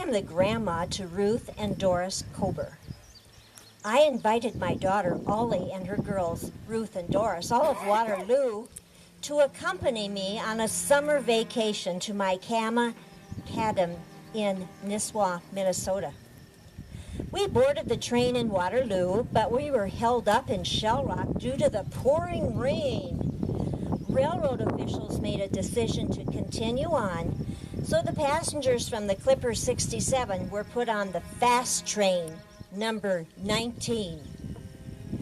am the grandma to Ruth and Doris Kober. I invited my daughter Ollie and her girls, Ruth and Doris, all of Waterloo, to accompany me on a summer vacation to my cabin in Nisswa, Minnesota. We boarded the train in Waterloo, but we were held up in Shell Rock due to the pouring rain. Railroad officials made a decision to continue on, so the passengers from the Clipper 67 were put on the fast train, number 19.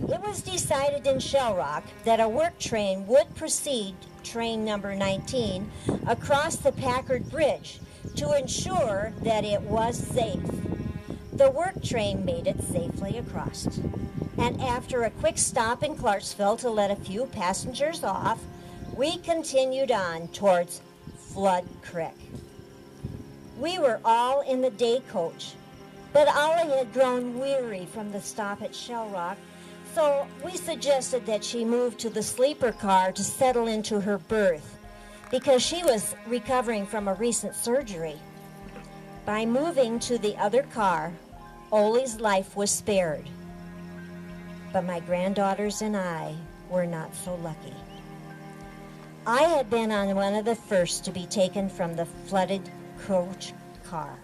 It was decided in Shell Rock that a work train would precede train number 19 across the Packard Bridge to ensure that it was safe. The work train made it safely across, and after a quick stop in Clarksville to let a few passengers off, we continued on towards Flood Creek. We were all in the day coach, but Ollie had grown weary from the stop at Shell Rock, so we suggested that she move to the sleeper car to settle into her berth because she was recovering from a recent surgery. By moving to the other car, Ollie's life was spared, but my granddaughters and I were not so lucky. I had been on one of the first to be taken from the flooded coach car.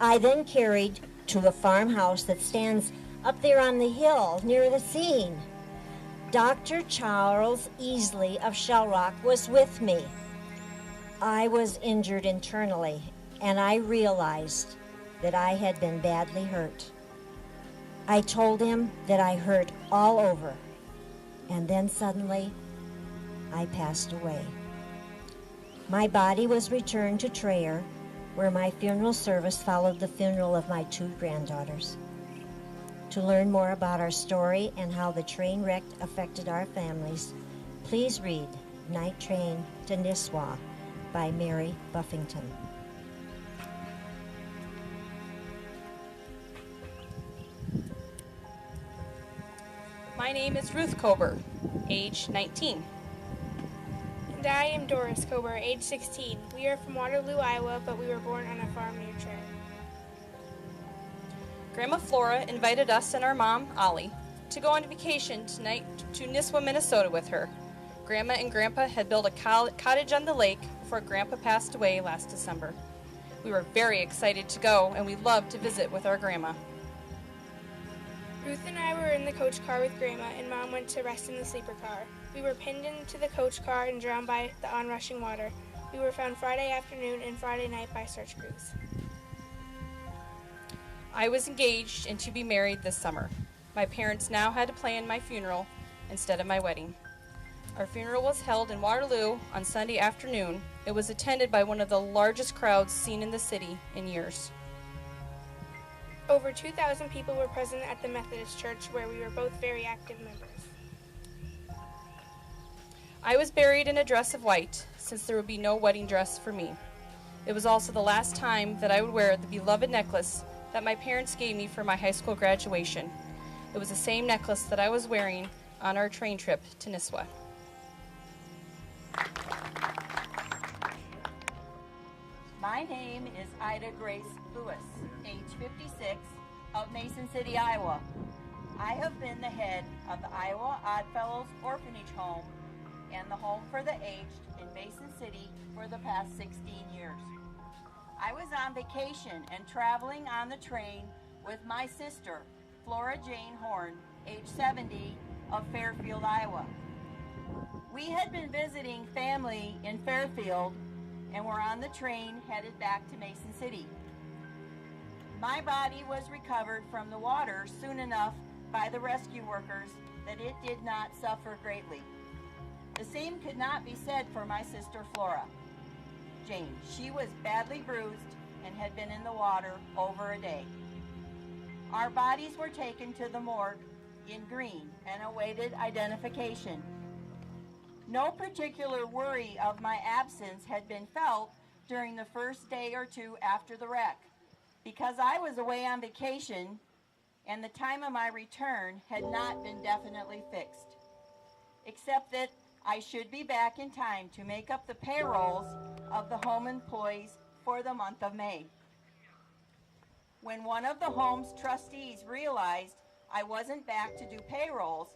I then carried to a farmhouse that stands up there on the hill near the scene. Dr. Charles Easley of Shell Rock was with me. I was injured internally, and I realized that I had been badly hurt. I told him that I hurt all over, and then suddenly I passed away. My body was returned to Traer, where my funeral service followed the funeral of my two granddaughters. To learn more about our story and how the train wreck affected our families, please read Night Train to Nisswa by Mary Buffington. My name is Ruth Kober, age 19. And I am Doris Kober, age 16. We are from Waterloo, Iowa, but we were born on a farm near Traer. Grandma Flora invited us and our mom, Ollie, to go on vacation tonight to Nisswa, Minnesota with her. Grandma and Grandpa had built a cottage on the lake before Grandpa passed away last December. We were very excited to go, and we loved to visit with our grandma. Ruth and I were in the coach car with Grandma, and Mom went to rest in the sleeper car. We were pinned into the coach car and drowned by the onrushing water. We were found Friday afternoon and Friday night by search crews. I was engaged and to be married this summer. My parents now had to plan my funeral instead of my wedding. Our funeral was held in Waterloo on Sunday afternoon. It was attended by one of the largest crowds seen in the city in years. Over 2,000 people were present at the Methodist Church, where we were both very active members. I was buried in a dress of white, since there would be no wedding dress for me. It was also the last time that I would wear the beloved necklace that my parents gave me for my high school graduation. It was the same necklace that I was wearing on our train trip to Nisswa. My name is Ida Grace Lewis, age 56, of Mason City, Iowa. I have been the head of the Iowa Oddfellows Orphanage Home and the Home for the Aged in Mason City for the past 16 years. I was on vacation and traveling on the train with my sister, Flora Jane Horn, age 70, of Fairfield, Iowa. We had been visiting family in Fairfield and were on the train headed back to Mason City. My body was recovered from the water soon enough by the rescue workers that it did not suffer greatly. The same could not be said for my sister Flora Jane. She was badly bruised and had been in the water over a day. Our bodies were taken to the morgue in Green and awaited identification. No particular worry of my absence had been felt during the first day or two after the wreck, because I was away on vacation and the time of my return had not been definitely fixed, except that I should be back in time to make up the payrolls of the home employees for the month of May. When one of the home's trustees realized I wasn't back to do payrolls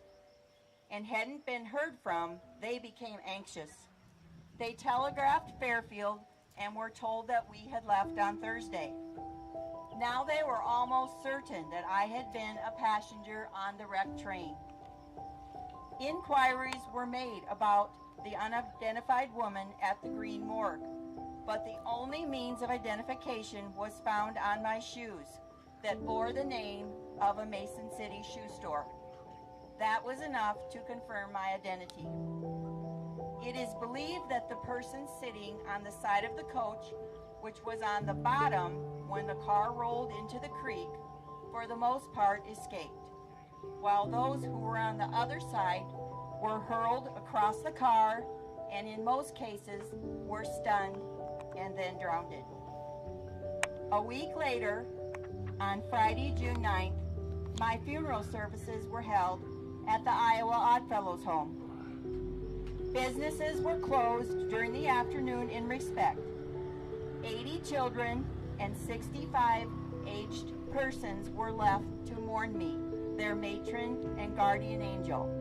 and hadn't been heard from, they became anxious. They telegraphed Fairfield and were told that we had left on Thursday. Now they were almost certain that I had been a passenger on the wrecked train. Inquiries were made about the unidentified woman at the Green Morgue, but the only means of identification was found on my shoes that bore the name of a Mason City shoe store. That was enough to confirm my identity. It is believed that the person sitting on the side of the coach, which was on the bottom when the car rolled into the creek, for the most part escaped, while those who were on the other side were hurled across the car and in most cases were stunned and then drowned. A week later, on Friday, June 9th, my funeral services were held at the Iowa Oddfellows home. Businesses were closed during the afternoon in respect. 80 children and 65 aged persons were left to mourn me, their matron and guardian angel.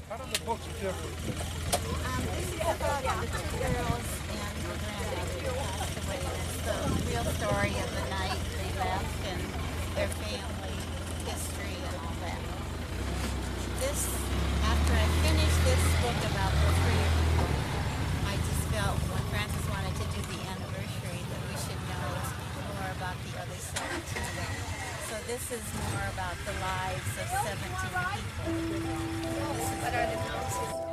How do the books differ? This is about the two girls and her grandmother who passed away. That's the real story of the night they left and their family history and all that. After I finished this book about the three of them, I just felt when Francis wanted to do the anniversary that we should know more about the other 17. So this is more about the lives of 17 people. What are the notes?